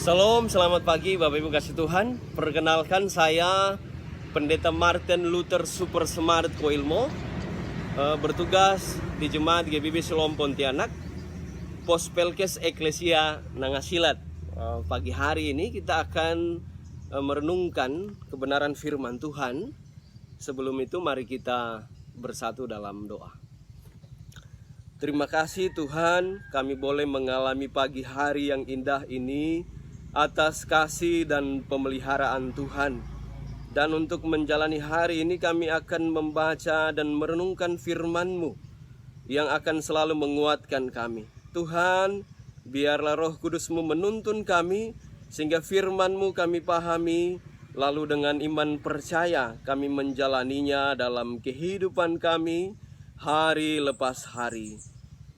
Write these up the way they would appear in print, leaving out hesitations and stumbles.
Salam, selamat pagi Bapak Ibu kasih Tuhan. Perkenalkan saya Pendeta Martin Luther Super Smart Koilmo, bertugas di Jemaat GBB Siloam Pontianak, Pos Pelkes Eklesia Nangasilat. Pagi hari ini kita akan merenungkan kebenaran firman Tuhan. Sebelum itu mari kita bersatu dalam doa. Terima kasih Tuhan, kami boleh mengalami pagi hari yang indah ini atas kasih dan pemeliharaan Tuhan. Dan untuk menjalani hari ini kami akan membaca dan merenungkan firman-Mu yang akan selalu menguatkan kami. Tuhan, biarlah Roh Kudus-Mu menuntun kami sehingga firman-Mu kami pahami, lalu dengan iman percaya kami menjalaninya dalam kehidupan kami hari lepas hari.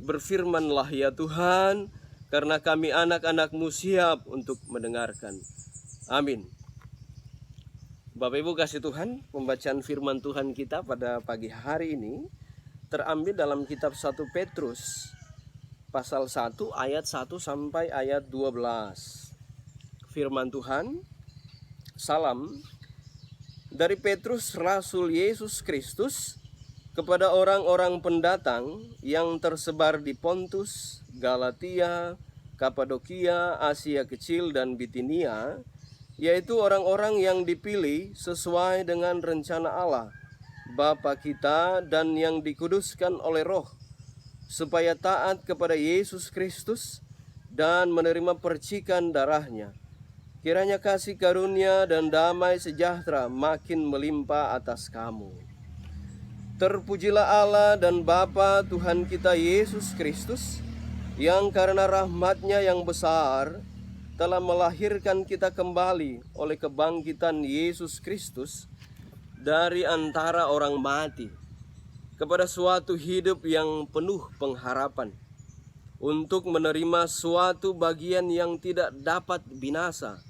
Berfirmanlah ya Tuhan, karena kami anak-anak-Mu siap untuk mendengarkan. Amin. Bapak Ibu kasih Tuhan, pembacaan firman Tuhan kita pada pagi hari ini terambil dalam kitab 1 Petrus pasal 1 ayat 1 sampai ayat 12. Firman Tuhan, salam dari Petrus Rasul Yesus Kristus kepada orang-orang pendatang yang tersebar di Pontus, Galatia, Kapadokia, Asia Kecil dan Bitinia, yaitu orang-orang yang dipilih sesuai dengan rencana Allah, Bapa kita, dan yang dikuduskan oleh Roh, supaya taat kepada Yesus Kristus dan menerima percikan darahnya. Kiranya kasih karunia dan damai sejahtera makin melimpah atas kamu. Terpujilah Allah dan Bapa Tuhan kita Yesus Kristus, yang karena rahmat-Nya yang besar telah melahirkan kita kembali oleh kebangkitan Yesus Kristus dari antara orang mati kepada suatu hidup yang penuh pengharapan, untuk menerima suatu bagian yang tidak dapat binasa,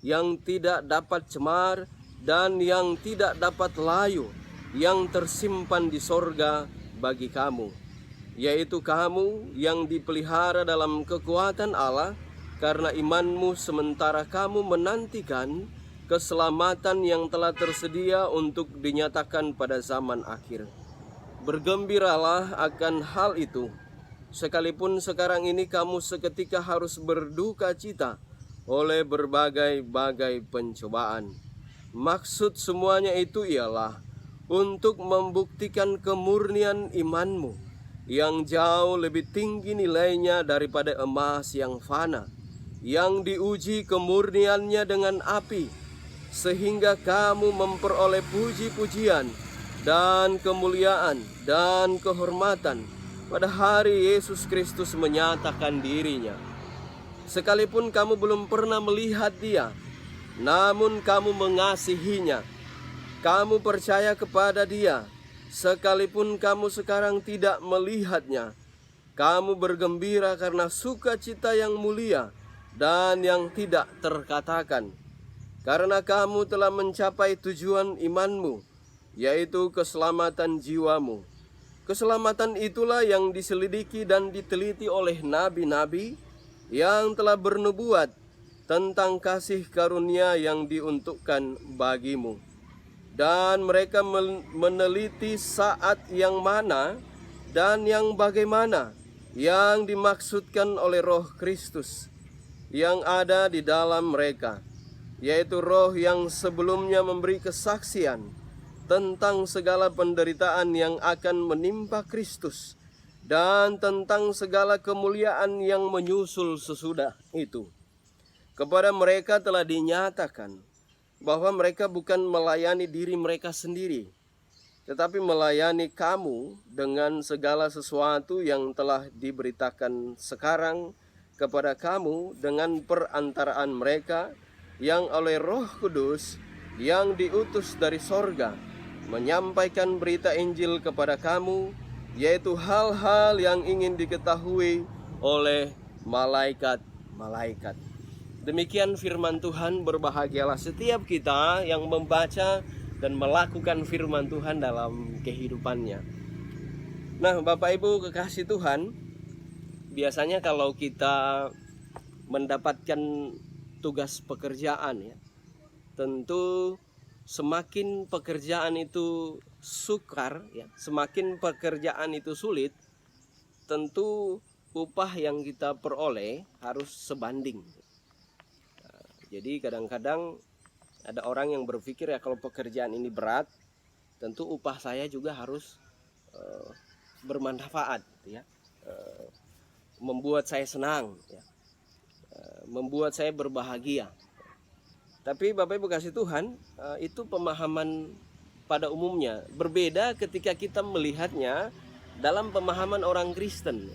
yang tidak dapat cemar, dan yang tidak dapat layu, yang tersimpan di sorga bagi kamu, yaitu kamu yang dipelihara dalam kekuatan Allah karena imanmu, sementara kamu menantikan keselamatan yang telah tersedia untuk dinyatakan pada zaman akhir. Bergembiralah akan hal itu, sekalipun sekarang ini kamu seketika harus berduka cita oleh berbagai-bagai pencobaan. Maksud semuanya itu ialah untuk membuktikan kemurnian imanmu yang jauh lebih tinggi nilainya daripada emas yang fana, yang diuji kemurniannya dengan api, sehingga kamu memperoleh puji-pujian dan kemuliaan dan kehormatan pada hari Yesus Kristus menyatakan dirinya. Sekalipun kamu belum pernah melihat Dia, namun kamu mengasihinya. Kamu percaya kepada Dia, sekalipun kamu sekarang tidak melihatnya. Kamu bergembira karena sukacita yang mulia dan yang tidak terkatakan, karena kamu telah mencapai tujuan imanmu, yaitu keselamatan jiwamu. Keselamatan itulah yang diselidiki dan diteliti oleh nabi-nabi yang telah bernubuat tentang kasih karunia yang diuntukkan bagimu. Dan mereka meneliti saat yang mana dan yang bagaimana yang dimaksudkan oleh Roh Kristus yang ada di dalam mereka, yaitu Roh yang sebelumnya memberi kesaksian tentang segala penderitaan yang akan menimpa Kristus dan tentang segala kemuliaan yang menyusul sesudah itu. Kepada mereka telah dinyatakan bahwa mereka bukan melayani diri mereka sendiri, tetapi melayani kamu dengan segala sesuatu yang telah diberitakan sekarang kepada kamu dengan perantaraan mereka yang oleh Roh Kudus yang diutus dari sorga menyampaikan berita Injil kepada kamu, yaitu hal-hal yang ingin diketahui oleh malaikat-malaikat. Demikian firman Tuhan. Berbahagialah setiap kita yang membaca dan melakukan firman Tuhan dalam kehidupannya. Nah, Bapak Ibu kekasih Tuhan, biasanya kalau kita mendapatkan tugas pekerjaan ya. Tentu semakin pekerjaan itu sukar ya, semakin pekerjaan itu sulit, tentu upah yang kita peroleh harus sebanding. Jadi kadang-kadang ada orang yang berpikir ya kalau pekerjaan ini berat, tentu upah saya juga harus bermanfaat ya, membuat saya senang ya, membuat saya berbahagia. Tapi Bapak Ibu kasih Tuhan, itu pemahaman pada umumnya. Berbeda ketika kita melihatnya dalam pemahaman orang Kristen.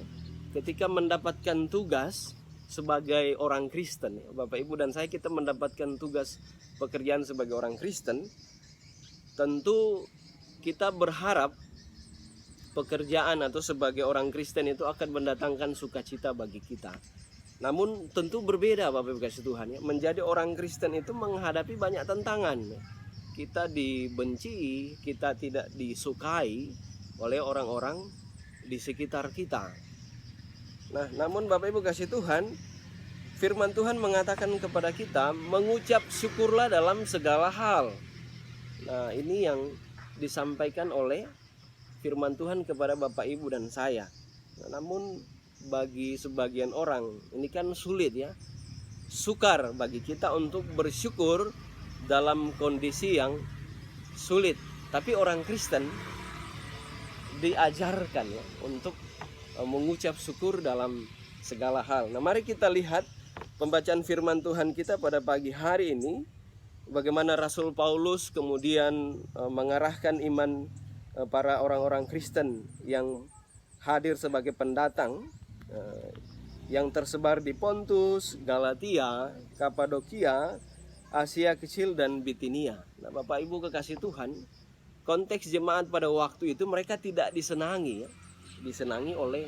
Ketika mendapatkan tugas sebagai orang Kristen, Bapak Ibu dan saya, kita mendapatkan tugas pekerjaan sebagai orang Kristen, tentu kita berharap pekerjaan atau sebagai orang Kristen itu akan mendatangkan sukacita bagi kita. Namun tentu berbeda Bapak Ibu kasih Tuhan ya. Menjadi orang Kristen itu menghadapi banyak tantangan. Kita dibenci, kita tidak disukai oleh orang-orang di sekitar kita. Nah, namun Bapak Ibu kasih Tuhan, firman Tuhan mengatakan kepada kita, mengucap syukurlah dalam segala hal. Nah, ini yang disampaikan oleh firman Tuhan kepada Bapak Ibu dan saya. Nah, namun bagi sebagian orang ini kan sulit ya, sukar bagi kita untuk bersyukur dalam kondisi yang sulit. Tapi orang Kristen diajarkan ya untuk mengucap syukur dalam segala hal. Nah, mari kita lihat pembacaan firman Tuhan kita pada pagi hari ini, bagaimana Rasul Paulus kemudian mengarahkan iman para orang-orang Kristen yang hadir sebagai pendatang yang tersebar di Pontus, Galatia, Kapadokia, Asia Kecil dan Bitinia. Nah, Bapak Ibu kekasih Tuhan, konteks jemaat pada waktu itu mereka tidak disenangi ya, disenangi oleh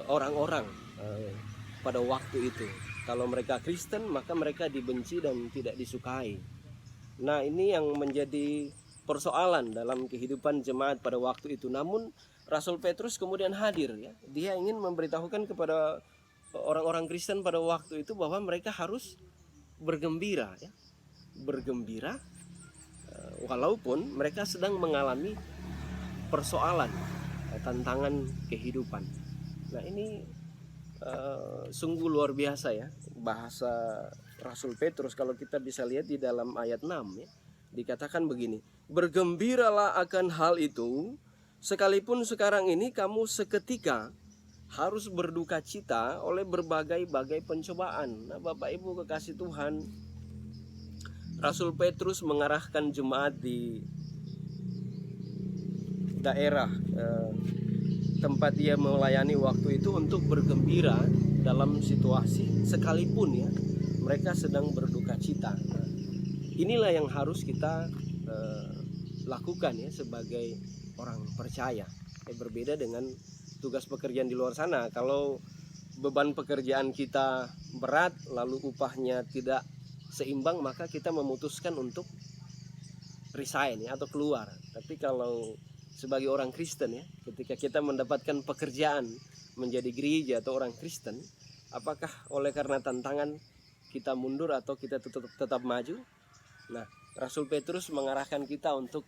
orang-orang pada waktu itu. Kalau mereka Kristen maka mereka dibenci dan tidak disukai. Nah, ini yang menjadi persoalan dalam kehidupan jemaat pada waktu itu. Namun Rasul Petrus kemudian hadir ya. Dia ingin memberitahukan kepada orang-orang Kristen pada waktu itu bahwa mereka harus bergembira ya. Bergembira walaupun mereka sedang mengalami persoalan, tantangan kehidupan. Nah, ini sungguh luar biasa ya bahasa Rasul Petrus. Kalau kita bisa lihat di dalam ayat 6 ya, dikatakan begini, bergembiralah akan hal itu, sekalipun sekarang ini kamu seketika harus berduka cita oleh berbagai-bagai pencobaan. Nah, Bapak Ibu kekasih Tuhan, Rasul Petrus mengarahkan jemaat di daerah tempat dia melayani waktu itu untuk bergembira dalam situasi sekalipun ya mereka sedang berduka cita. Nah, inilah yang harus kita lakukan ya sebagai orang percaya. Berbeda dengan tugas pekerjaan di luar sana. Kalau beban pekerjaan kita berat lalu upahnya tidak seimbang, maka kita memutuskan untuk resign ya, atau keluar. Tapi kalau sebagai orang Kristen ya, ketika kita mendapatkan pekerjaan menjadi gereja atau orang Kristen, apakah oleh karena tantangan kita mundur atau kita tetap maju? Nah, Rasul Petrus mengarahkan kita untuk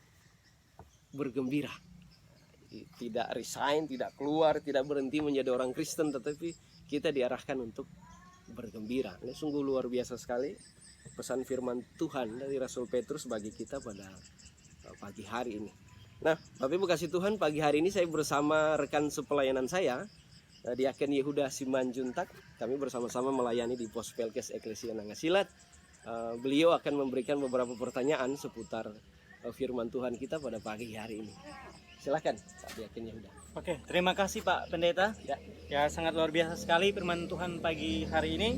bergembira. Tidak resign, tidak keluar, tidak berhenti menjadi orang Kristen, tetapi kita diarahkan untuk bergembira. Ini sungguh luar biasa sekali pesan firman Tuhan dari Rasul Petrus bagi kita pada pagi hari ini. Nah, Bapak Ibu kasih Tuhan, pagi hari ini saya bersama rekan sepelayanan saya, Diaken Yehuda Simanjuntak. Kami bersama-sama melayani di Pos Pelkes Eklesia Nangasilat. Beliau akan memberikan beberapa pertanyaan seputar firman Tuhan kita pada pagi hari ini. Silakan Pak Diaken Yehuda. Oke, terima kasih Pak Pendeta. Ya, sangat luar biasa sekali firman Tuhan pagi hari ini.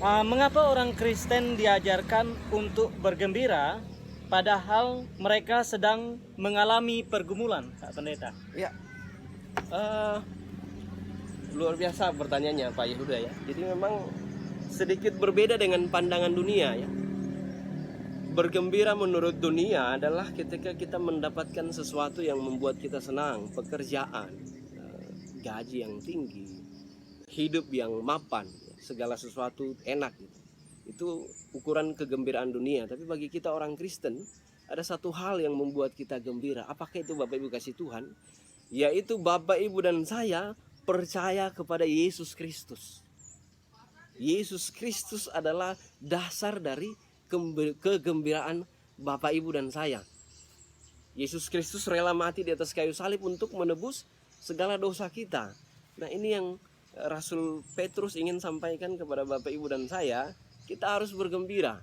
Mengapa orang Kristen diajarkan untuk bergembira padahal mereka sedang mengalami pergumulan, Pak Pendeta? Ya, luar biasa pertanyaannya Pak Yehuda ya. Jadi memang sedikit berbeda dengan pandangan dunia ya. Bergembira menurut dunia adalah ketika kita mendapatkan sesuatu yang membuat kita senang, pekerjaan, gaji yang tinggi, hidup yang mapan, segala sesuatu enak gitu. Itu ukuran kegembiraan dunia. Tapi bagi kita orang Kristen, ada satu hal yang membuat kita gembira. Apakah itu Bapak Ibu kasih Tuhan? Yaitu Bapak Ibu dan saya percaya kepada Yesus Kristus. Yesus Kristus adalah dasar dari kegembiraan Bapak Ibu dan saya. Yesus Kristus rela mati di atas kayu salib untuk menebus segala dosa kita. Nah, ini yang Rasul Petrus ingin sampaikan kepada Bapak Ibu dan saya. Kita harus bergembira.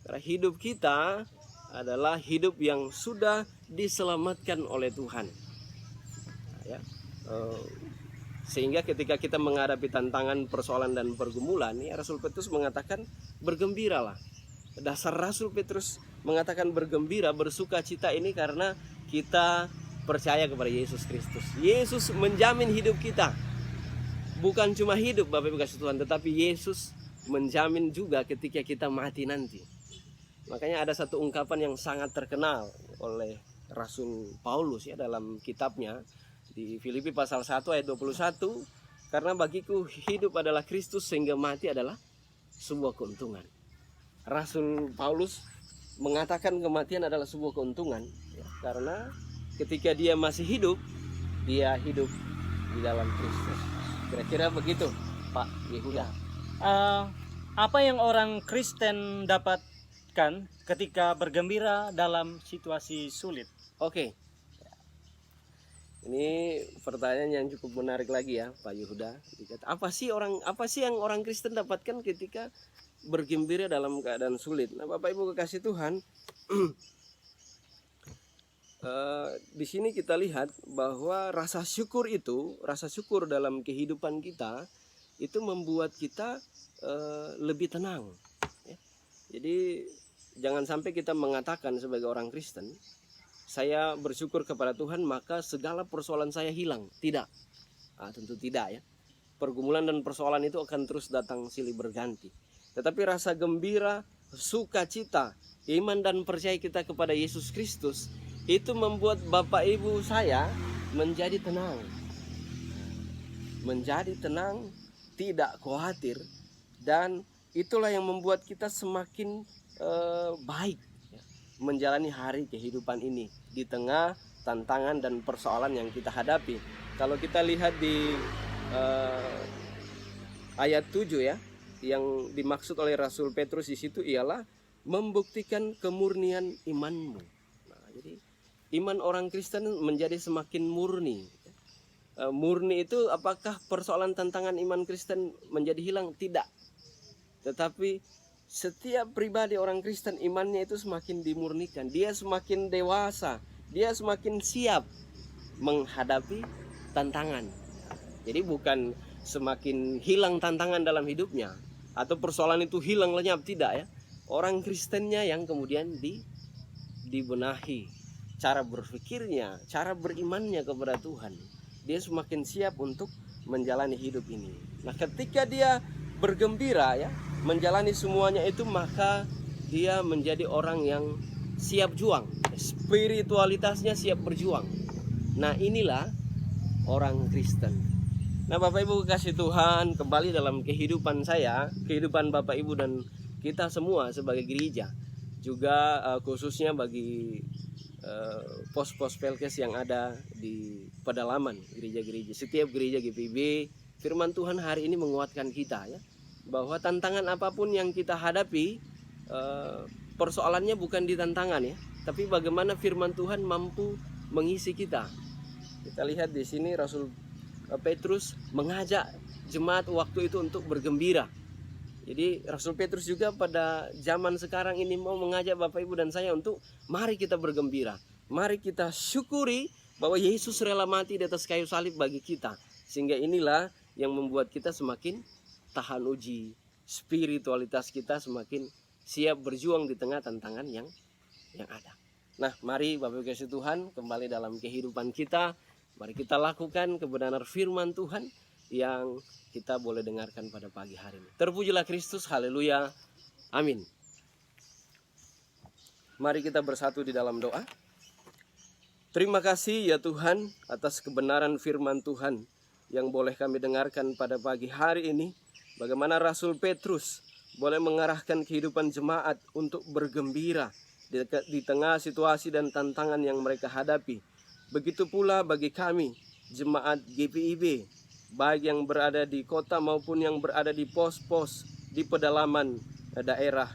Karena hidup kita adalah hidup yang sudah diselamatkan oleh Tuhan. Nah, ya. Sehingga ketika kita menghadapi tantangan, persoalan dan pergumulan, ya, Rasul Petrus mengatakan bergembiralah. Dasar Rasul Petrus mengatakan bergembira, bersuka cita ini karena kita percaya kepada Yesus Kristus. Yesus menjamin hidup kita. Bukan cuma hidup Bapak Ibu kasih Tuhan, tetapi Yesus menjamin juga ketika kita mati nanti. Makanya ada satu ungkapan yang sangat terkenal oleh Rasul Paulus ya dalam kitabnya di Filipi pasal 1 ayat 21, karena bagiku hidup adalah Kristus sehingga mati adalah sebuah keuntungan. Rasul Paulus mengatakan kematian adalah sebuah keuntungan ya, karena ketika dia masih hidup, dia hidup di dalam Kristus. Kira-kira begitu Pak Yehuda. Apa yang orang Kristen dapatkan ketika bergembira dalam situasi sulit? Oke. Ini pertanyaan yang cukup menarik lagi ya Pak Yehuda. Apa sih yang orang Kristen dapatkan ketika bergembira dalam keadaan sulit? Nah, Bapak Ibu kekasih Tuhan, di sini kita lihat bahwa rasa syukur dalam kehidupan kita itu membuat kita lebih tenang. Ya. Jadi jangan sampai kita mengatakan sebagai orang Kristen, saya bersyukur kepada Tuhan maka segala persoalan saya hilang. Tidak, tentu tidak ya. Pergumulan dan persoalan itu akan terus datang silih berganti. Tetapi rasa gembira, sukacita, iman dan percaya kita kepada Yesus Kristus itu membuat Bapak Ibu saya menjadi tenang. Menjadi tenang, tidak khawatir, dan itulah yang membuat kita semakin baik ya, menjalani hari kehidupan ini di tengah tantangan dan persoalan yang kita hadapi. Kalau kita lihat di ayat 7 ya, yang dimaksud oleh Rasul Petrus di situ ialah membuktikan kemurnian imanmu. Nah, jadi iman orang Kristen menjadi semakin murni. Murni itu apakah persoalan tantangan iman Kristen menjadi hilang? Tidak. Tetapi setiap pribadi orang Kristen imannya itu semakin dimurnikan. Dia semakin dewasa. Dia semakin siap menghadapi tantangan. Jadi bukan semakin hilang tantangan dalam hidupnya atau persoalan itu hilang lenyap, tidak ya. Orang Kristennya yang kemudian dibenahi cara berpikirnya, cara berimannya kepada Tuhan. Dia semakin siap untuk menjalani hidup ini. Nah, ketika dia bergembira ya, menjalani semuanya itu, maka dia menjadi orang yang siap juang. Spiritualitasnya siap berjuang. Nah, inilah orang Kristen. Nah, Bapak Ibu kasih Tuhan, kembali dalam kehidupan saya, kehidupan Bapak Ibu dan kita semua sebagai gereja, juga khususnya bagi pos-pos Pelkes yang ada di pedalaman gereja-gereja. Setiap gereja GPB, firman Tuhan hari ini menguatkan kita ya, bahwa tantangan apapun yang kita hadapi, persoalannya bukan di tantangan ya, tapi bagaimana firman Tuhan mampu mengisi kita. Kita lihat di sini Rasul Petrus mengajak jemaat waktu itu untuk bergembira. Jadi Rasul Petrus juga pada zaman sekarang ini mau mengajak Bapak Ibu dan saya untuk mari kita bergembira. Mari kita syukuri bahwa Yesus rela mati di atas kayu salib bagi kita. Sehingga inilah yang membuat kita semakin tahan uji. Spiritualitas kita semakin siap berjuang di tengah tantangan yang ada. Nah, mari Bapak Ibu kasih Tuhan, kembali dalam kehidupan kita. Mari kita lakukan kebenaran firman Tuhan yang kita boleh dengarkan pada pagi hari ini. Terpujilah Kristus, haleluya, amin. Mari kita bersatu di dalam doa. Terima kasih ya Tuhan atas kebenaran firman Tuhan yang boleh kami dengarkan pada pagi hari ini, bagaimana Rasul Petrus boleh mengarahkan kehidupan jemaat untuk bergembira di tengah situasi dan tantangan yang mereka hadapi. Begitu pula bagi kami, jemaat GPIB, baik yang berada di kota maupun yang berada di pos-pos di pedalaman daerah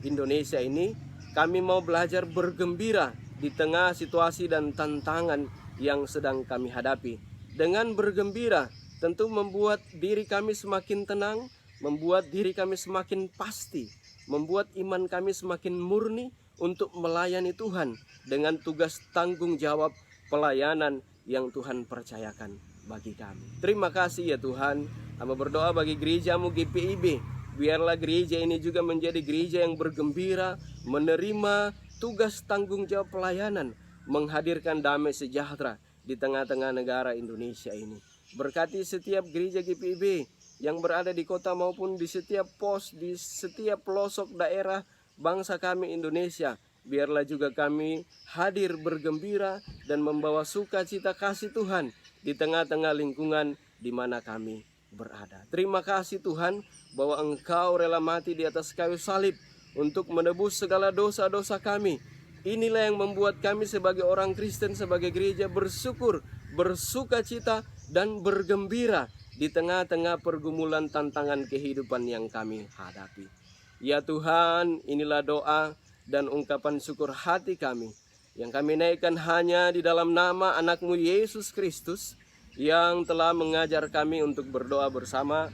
Indonesia ini, kami mau belajar bergembira di tengah situasi dan tantangan yang sedang kami hadapi. Dengan bergembira tentu membuat diri kami semakin tenang, membuat diri kami semakin pasti, membuat iman kami semakin murni untuk melayani Tuhan dengan tugas tanggung jawab pelayanan yang Tuhan percayakan bagi kami. Terima kasih ya Tuhan. Hamba berdoa bagi gerejamu GPIB, biarlah gereja ini juga menjadi gereja yang bergembira, menerima tugas tanggung jawab pelayanan, menghadirkan damai sejahtera di tengah-tengah negara Indonesia ini. Berkati setiap gereja GPIB yang berada di kota maupun di setiap pos, di setiap pelosok daerah bangsa kami Indonesia. Biarlah juga kami hadir bergembira dan membawa sukacita kasih Tuhan di tengah-tengah lingkungan di mana kami berada. Terima kasih Tuhan bahwa Engkau rela mati di atas kayu salib untuk menebus segala dosa-dosa kami. Inilah yang membuat kami sebagai orang Kristen, sebagai gereja bersyukur, bersukacita dan bergembira di tengah-tengah pergumulan tantangan kehidupan yang kami hadapi. Ya Tuhan, inilah doa dan ungkapan syukur hati kami yang kami naikkan hanya di dalam nama anak-Mu Yesus Kristus yang telah mengajar kami untuk berdoa bersama.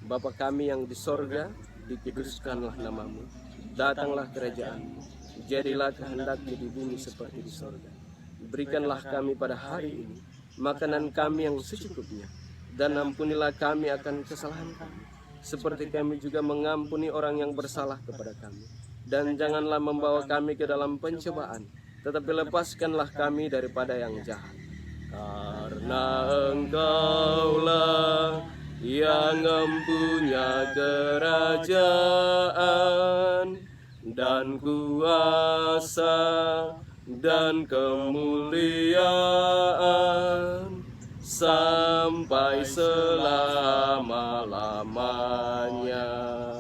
Bapa kami yang di sorga, dikuduskanlah nama-Mu, datanglah kerajaan-Mu, jadilah kehendak-Mu di bumi seperti di sorga. Berikanlah kami pada hari ini makanan kami yang secukupnya, dan ampunilah kami akan kesalahan kami, seperti kami juga mengampuni orang yang bersalah kepada kami. Dan janganlah membawa kami ke dalam pencobaan, tetapi lepaskanlah kami daripada yang jahat. Karena Engkaulah yang mempunyai kerajaan dan kuasa dan kemuliaan sampai selama-lamanya.